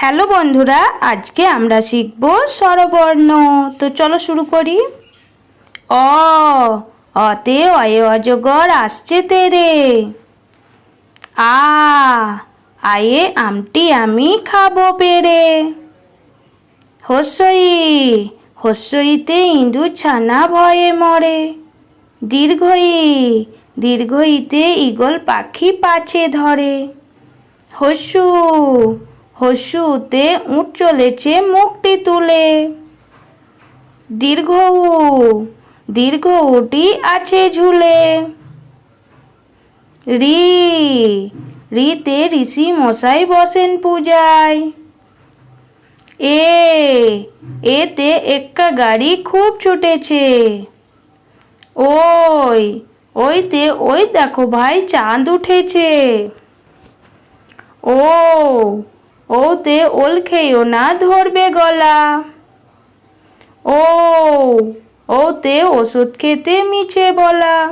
Hello বন্ধুরা, আজকে আমরা শিখব স্বরবর্ণ। তো চলো শুরু করি। অতে অয়ে অজগর আসছে তেরে। আয়ে আমটি আমি খাবো পেরে। হস্যই হস্যইতে ইঁদুর ছানা ভয়ে মরে। দীর্ঘই দীর্ঘইতে ঈগল পাখি পাছে ধরে। হস্যু হস্যুতে উট চলেছে মুখটি তুলে। দীর্ঘ দীর্ঘ উটি আছে ঝুলে। রি রিতে ঋষি মশাই বসেন পূজায়। এতে এক্কা গাড়ি খুব ছুটেছে। ওইতে ওই দেখো ভাই চাঁদ উঠেছে। ওতে ওল খেয়েও না ধরবে গলা। ওতে ওষুধ খেতে মিছে বলা।